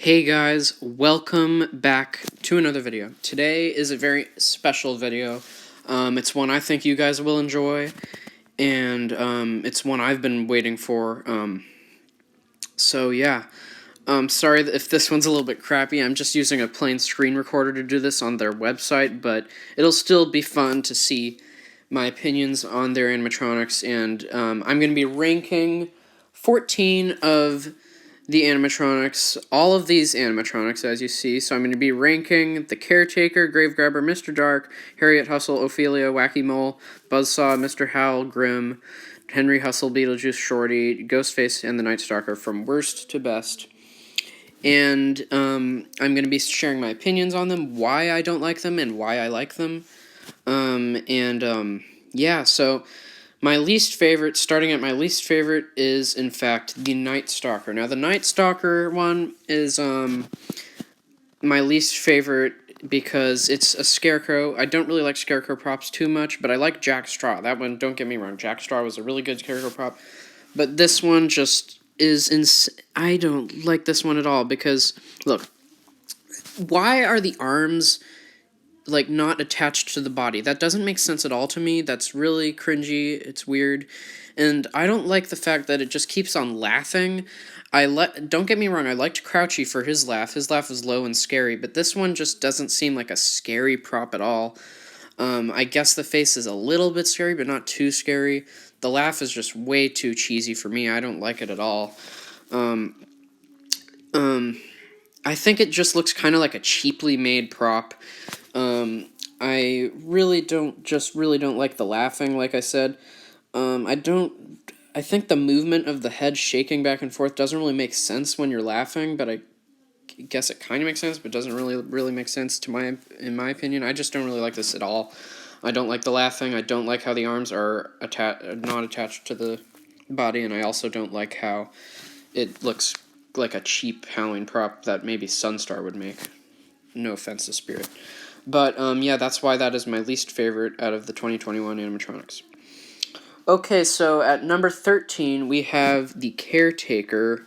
Hey guys, welcome back to another video. Today is a very special video. It's one I think you guys will enjoy, and it's one I've been waiting for. So yeah, sorry if this one's a little bit crappy. I'm just using a plain screen recorder to do this on their website, but it'll still be fun to see my opinions on their animatronics, and I'm going to be ranking 14 of the animatronics, all of these animatronics, as you see. So I'm going to be ranking the Caretaker, Gravegrabber, Mr. Dark, Harriet Hustle, Ophelia, Wacky Mole, Buzzsaw, Mr. Howell, Grimm, Henry Hustle, Beetlejuice, Shorty, Ghostface, and the Night Stalker from worst to best. And I'm going to be sharing my opinions on them, why I don't like them, and why I like them. Yeah, so my least favorite, starting at my least favorite, is, in fact, the Night Stalker. Now, the Night Stalker one is, my least favorite because it's a scarecrow. I don't really like scarecrow props too much, but I like Jack Straw. That one, don't get me wrong, Jack Straw was a really good scarecrow prop. But this one just is I don't like this one at all because, look, why are the arms like not attached to the body? That doesn't make sense at all to me. That's really cringy. It's weird. And I don't like the fact that it just keeps on laughing. Don't get me wrong, I liked Crouchy for his laugh. His laugh was low and scary, but this one just doesn't seem like a scary prop at all. I guess the face is a little bit scary, but not too scary. The laugh is just way too cheesy for me. I don't like it at all. I think it just looks kind of like a cheaply made prop. I really don't like the laughing, like I said. I think the movement of the head shaking back and forth doesn't really make sense when you're laughing, but I guess it kind of makes sense, but doesn't really make sense in my opinion. I just don't really like this at all. I don't like the laughing. I don't like how the arms are not attached to the body, and I also don't like how it looks like a cheap Halloween prop that maybe Sunstar would make. No offense to Spirit. But, yeah, that's why that is my least favorite out of the 2021 animatronics. Okay, so at number 13, we have the Caretaker,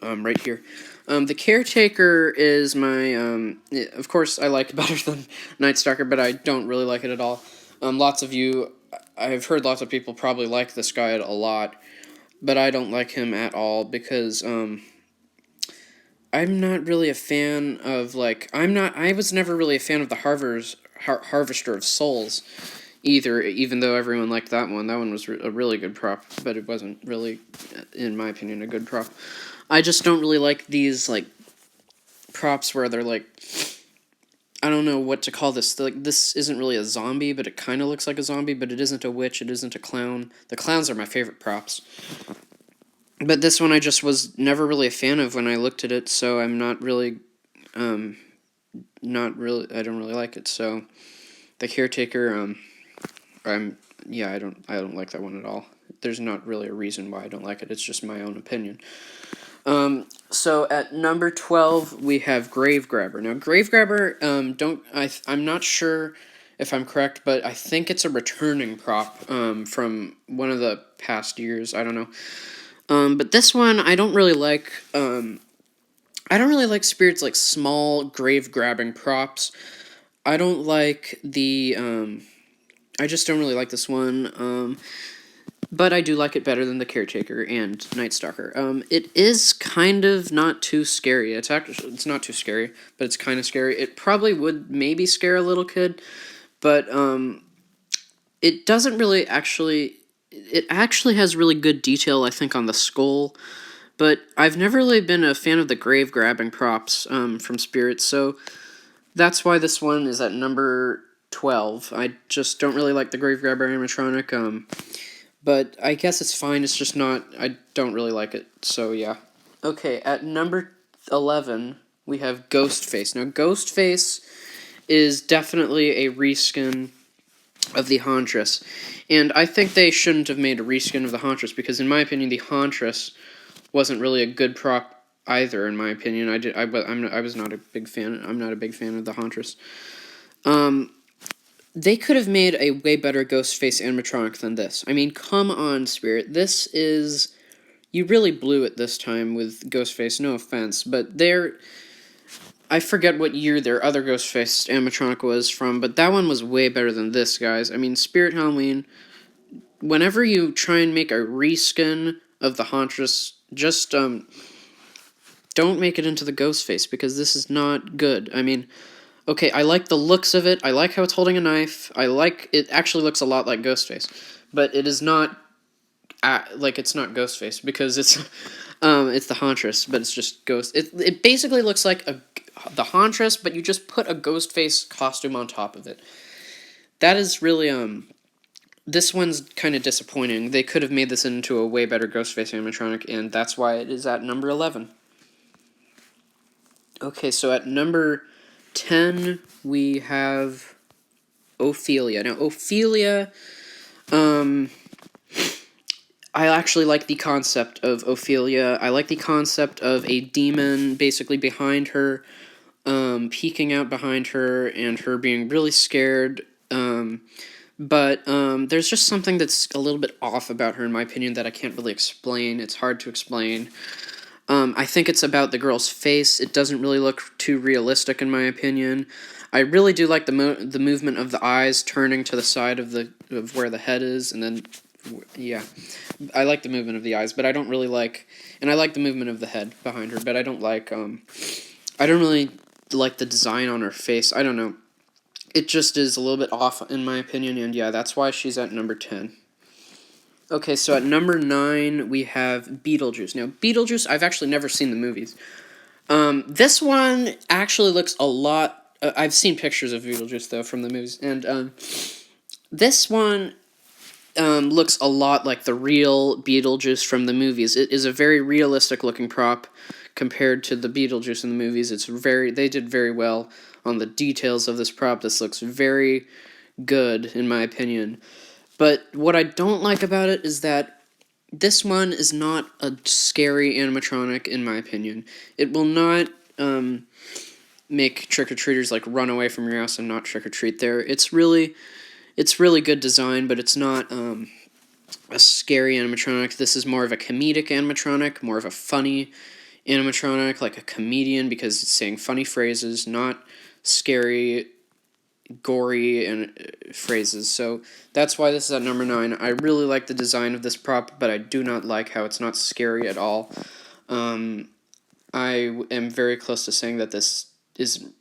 right here. The Caretaker is my, of course, I like it better than Night Stalker, but I don't really like it at all. I've heard lots of people probably like this guy a lot, but I don't like him at all because, I'm not really a fan of, I was never really a fan of the Harvester of Souls either, even though everyone liked that one. That one was a really good prop, but it wasn't really, in my opinion, a good prop. I just don't really like these, props where they're, I don't know what to call this. This isn't really a zombie, but it kind of looks like a zombie, but it isn't a witch, it isn't a clown. The clowns are my favorite props. But this one I just was never really a fan of when I looked at it, so I'm not really, I don't really like it. So the Caretaker, I don't like that one at all. There's not really a reason why I don't like it. It's just my own opinion. So at number 12 we have Gravegrabber. Now Gravegrabber, I'm not sure if I'm correct, but I think it's a returning prop from one of the past years. I don't know. But this one, I don't really like Spirit's, small grave-grabbing props. I don't like I just don't really like this one, but I do like it better than the Caretaker and Night Stalker. It is kind of not too scary. It's not too scary, but it's kind of scary. It probably would maybe scare a little kid, but, it doesn't really it actually has really good detail, I think, on the skull, but I've never really been a fan of the grave-grabbing props from Spirit, so that's why this one is at number 12. I just don't really like the Gravegrabber animatronic, but I guess it's fine, it's just not, I don't really like it, so yeah. Okay, at number 11, we have Ghostface. Now, Ghostface is definitely a reskin of the Hauntress, and I think they shouldn't have made a reskin of the Hauntress, because in my opinion the Hauntress wasn't really a good prop either. In my opinion, I was not a big fan. I'm not a big fan of the Hauntress. They could have made a way better Ghostface animatronic than this. I mean, come on, Spirit. This is you really blew it this time with Ghostface, no offense, but I forget what year their other Ghostface animatronic was from, but that one was way better than this, guys. I mean, Spirit Halloween, whenever you try and make a reskin of the Hauntress, just, don't make it into the Ghostface, because this is not good. I mean, okay, I like the looks of it, I like how it's holding a knife, it actually looks a lot like Ghostface, but it is not, it's not Ghostface, because it's the Hauntress, but it's just Ghost. It basically looks like the Hauntress, but you just put a Ghostface costume on top of it. That is really, this one's kind of disappointing. They could have made this into a way better Ghostface animatronic, and that's why it is at number 11. Okay, so at number 10, we have Ophelia. Now, Ophelia, I actually like the concept of Ophelia. I like the concept of a demon basically behind her, peeking out behind her, and her being really scared. But there's just something that's a little bit off about her, in my opinion, that I can't really explain. It's hard to explain. I think it's about the girl's face. It doesn't really look too realistic, in my opinion. I really do like the movement of the eyes turning to the side of where the head is, and then, yeah. I like the movement of the eyes, but I don't really like, and I like the movement of the head behind her, but I don't really like the design on her face. I don't know. It just is a little bit off, in my opinion, and yeah, that's why she's at number 10. Okay, so at number 9, we have Beetlejuice. Now, Beetlejuice, I've actually never seen the movies. This one actually looks a lot, I've seen pictures of Beetlejuice, though, from the movies, and, this one, looks a lot like the real Beetlejuice from the movies. It is a very realistic looking prop compared to the Beetlejuice in the movies. They did very well on the details of this prop. This looks very good, in my opinion. But what I don't like about it is that this one is not a scary animatronic, in my opinion. It will not make trick-or-treaters run away from your house and not trick-or-treat there. It's really good design, but it's not a scary animatronic. This is more of a comedic animatronic, more of a funny animatronic, like a comedian, because it's saying funny phrases, not scary, gory phrases. So that's why this is at number 9. I really like the design of this prop, but I do not like how it's not scary at all. I am very close to saying that this isn't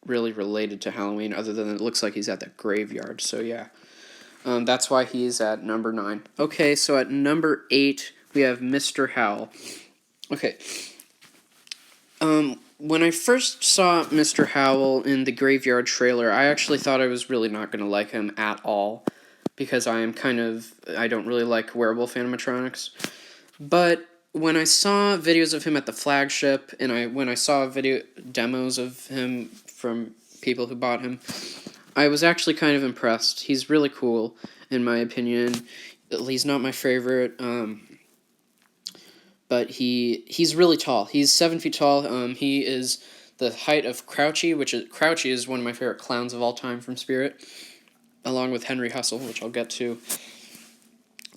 really related to Halloween, other than it looks like he's at the graveyard. So yeah, that's why he's at number 9. Okay, so at number 8, we have Mr. Howell. Okay. When I first saw Mr. Howell in the Graveyard trailer, I actually thought I was really not going to like him at all, because I don't really like werewolf animatronics. But when I saw videos of him at the flagship, and when I saw video demos of him from people who bought him, I was actually kind of impressed. He's really cool, in my opinion. He's not my favorite, but he's really tall. He's 7 feet tall. He is the height of Crouchy, Crouchy is one of my favorite clowns of all time from Spirit, along with Henry Hustle, which I'll get to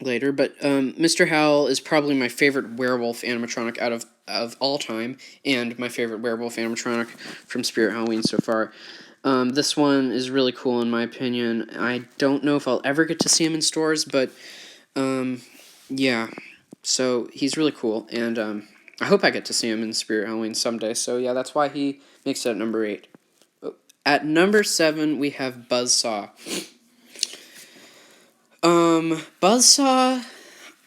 later. But Mr. Howell is probably my favorite werewolf animatronic out of all time, and my favorite werewolf animatronic from Spirit Halloween so far. This one is really cool, in my opinion. I don't know if I'll ever get to see him in stores, but yeah. So he's really cool, and I hope I get to see him in Spirit Halloween someday. So yeah, that's why he makes it at number 8. At number 7, we have Buzzsaw. Buzzsaw,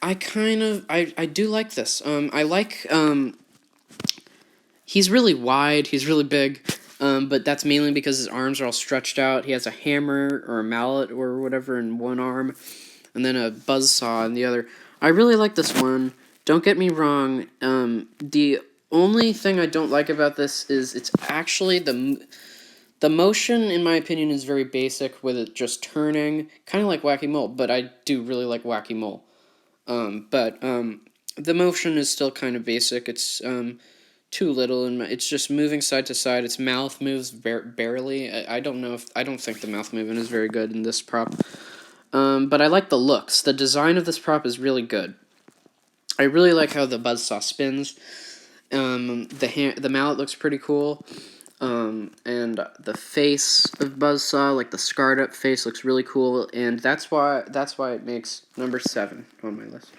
I do like this. I like, he's really wide, he's really big, but that's mainly because his arms are all stretched out. He has a hammer or a mallet or whatever in one arm, and then a buzzsaw in the other. I really like this one. Don't get me wrong. The only thing I don't like about this is it's actually the motion, in my opinion, is very basic, with it just turning, kind of like Wacky Mole, but I do really like Wacky Mole. But the motion is still kind of basic. It's too little, and it's just moving side to side. Its mouth moves barely. I don't think the mouth movement is very good in this prop. But I like the looks. The design of this prop is really good. I really like how the Buzzsaw spins. The mallet looks pretty cool. And the face of Buzzsaw, like the scarred up face, looks really cool, and that's why it makes number 7 on my list.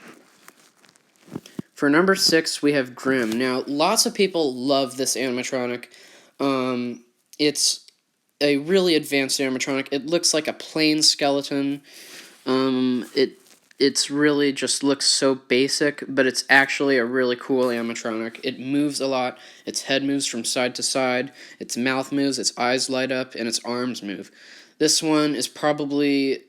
For number 6, we have Grimm. Now, lots of people love this animatronic. It's a really advanced animatronic. It looks like a plain skeleton. It's really just looks so basic, but it's actually a really cool animatronic. It moves a lot. Its head moves from side to side. Its mouth moves. Its eyes light up, and its arms move. This one is probably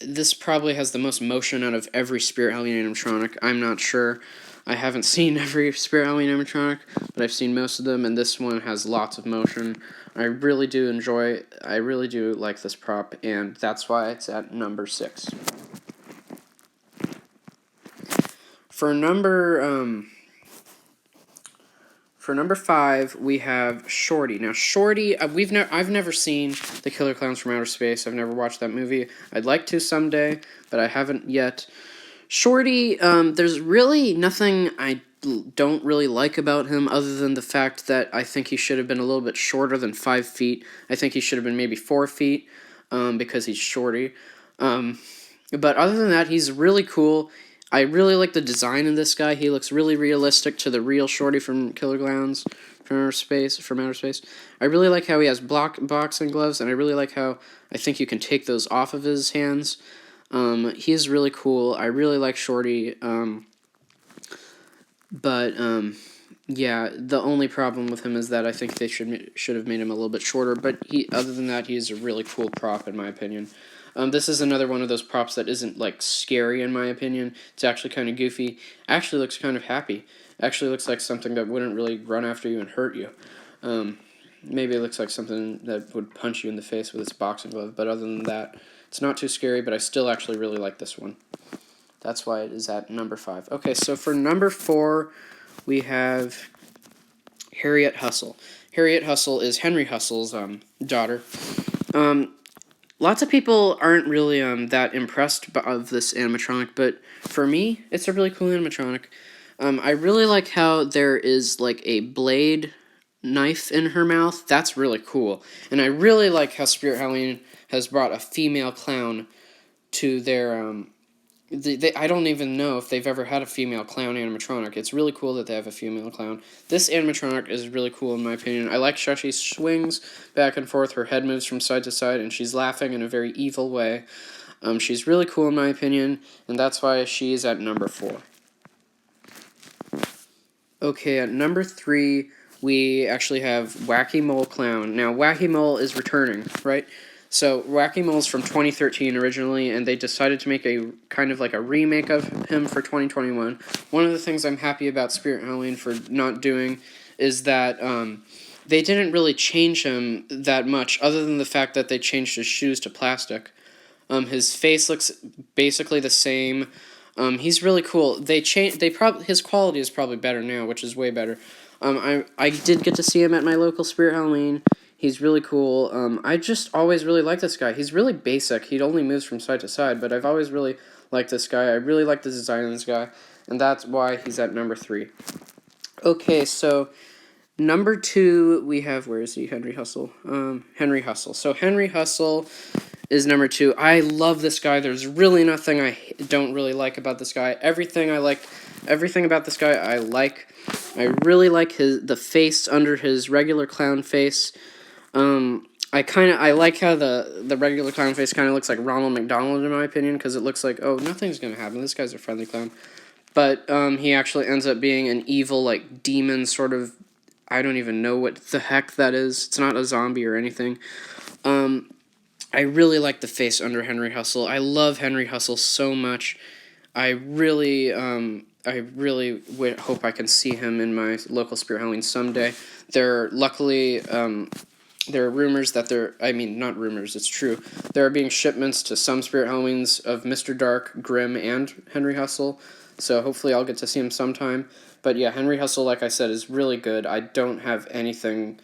this probably has the most motion out of every Spirit Halloween animatronic. I'm not sure. I haven't seen every Spirit Halloween animatronic, but I've seen most of them, and this one has lots of motion. I really do like this prop, and that's why it's at number 6. For number 5, we have Shorty. Now, Shorty, I've never seen The Killer Clowns from Outer Space. I've never watched that movie. I'd like to someday, but I haven't yet. Shorty, there's really nothing I don't really like about him other than the fact that I think he should have been a little bit shorter than 5 feet. I think he should have been maybe 4 feet, because he's Shorty. But other than that, he's really cool. I really like the design of this guy. He looks really realistic to the real Shorty from Killer Clowns from Outer Space. I really like how he has boxing gloves, and I really like how I think you can take those off of his hands. He is really cool. I really like Shorty. Yeah, the only problem with him is that I think they should have made him a little bit shorter. But other than that, he is a really cool prop in my opinion. This is another one of those props that isn't like scary in my opinion. It's actually kind of goofy. Actually looks kind of happy. Actually looks like something that wouldn't really run after you and hurt you. Maybe it looks like something that would punch you in the face with its boxing glove. But other than that, it's not too scary. But I still actually really like this one. That's why it is at number 5. Okay, so for number 4, we have Harriet Hustle. Harriet Hustle is Henry Hustle's daughter. Lots of people aren't really that impressed of this animatronic, but for me, it's a really cool animatronic. I really like how there is like a blade knife in her mouth. That's really cool. And I really like how Spirit Halloween has brought a female clown to their I don't even know if they've ever had a female clown animatronic. It's really cool that they have a female clown. This animatronic is really cool in my opinion. I like how she swings back and forth, her head moves from side to side, and she's laughing in a very evil way. She's really cool in my opinion, and that's why she's at number 4. Okay, at number 3, we actually have Wacky Mole Clown. Now, Wacky Mole is returning, right? So, Wacky Mole's from 2013 originally, and they decided to make a kind of like a remake of him for 2021. One of the things I'm happy about Spirit Halloween for not doing is that they didn't really change him that much, other than the fact that they changed his shoes to plastic. His face looks basically the same. He's really cool. His quality is probably better now, which is way better. I did get to see him at my local Spirit Halloween. He's really cool. I just always really liked this guy. He's really basic. He only moves from side to side, but I've always really liked this guy. I really like the design of this guy, and that's why he's at number 3. Okay, so number 2, we have, where is he? Henry Hustle. Henry Hustle. So Henry Hustle is number 2. I love this guy. There's really nothing I don't really like about this guy. Everything about this guy I like. I really like the face under his regular clown face. I like how the regular clown face kind of looks like Ronald McDonald in my opinion, because it looks like, oh, nothing's gonna happen. This guy's a friendly clown. But he actually ends up being an evil, like, demon sort of. I don't even know what the heck that is. It's not a zombie or anything. I really like the face under Henry Hustle. I love Henry Hustle so much. I really hope I can see him in my local Spirit Halloween someday. There are rumors that not rumors, it's true. There are being shipments to some Spirit Halloweens of Mr. Dark, Grimm, and Henry Hustle. So hopefully I'll get to see him sometime. But yeah, Henry Hustle, like I said, is really good. I don't have anything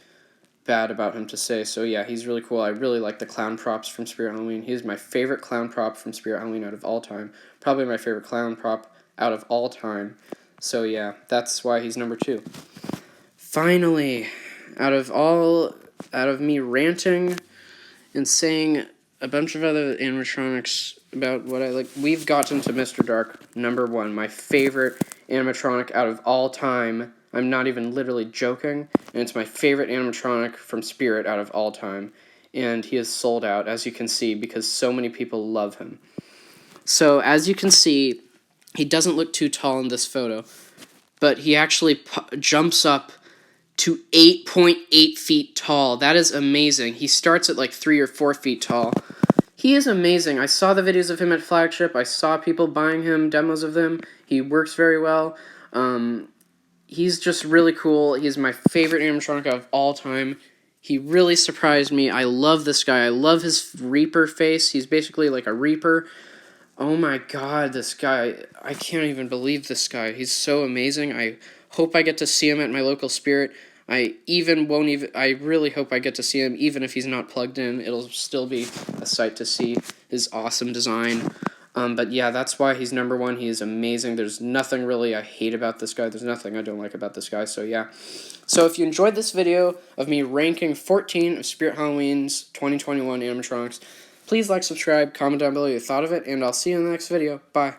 bad about him to say. So yeah, he's really cool. I really like the clown props from Spirit Halloween. He's my favorite clown prop from Spirit Halloween out of all time. Probably my favorite clown prop out of all time. So yeah, that's why he's number 2. Finally, out of me ranting and saying a bunch of other animatronics about what I like, we've gotten to Mr. Dark, number 1, my favorite animatronic out of all time. I'm not even literally joking, and it's my favorite animatronic from Spirit out of all time. And he is sold out, as you can see, because so many people love him. So, as you can see, he doesn't look too tall in this photo, but he actually jumps up to 8.8 feet tall. That is amazing. He starts at like 3 or 4 feet tall. He is amazing. I saw the videos of him at Flagship. I saw people buying him, demos of them. He works very well. He's just really cool. He's my favorite animatronic of all time. He really surprised me. I love this guy. I love his Reaper face. He's basically like a Reaper. Oh my god, this guy. I can't even believe this guy. He's so amazing. I hope I get to see him at my local Spirit. I really hope I get to see him even if he's not plugged in. It'll still be a sight to see his awesome design. But yeah, that's why he's number 1. He is amazing. There's nothing really I hate about this guy. There's nothing I don't like about this guy. So yeah. So if you enjoyed this video of me ranking 14 of Spirit Halloween's 2021 animatronics, please like, subscribe, comment down below your thought of it, and I'll see you in the next video. Bye.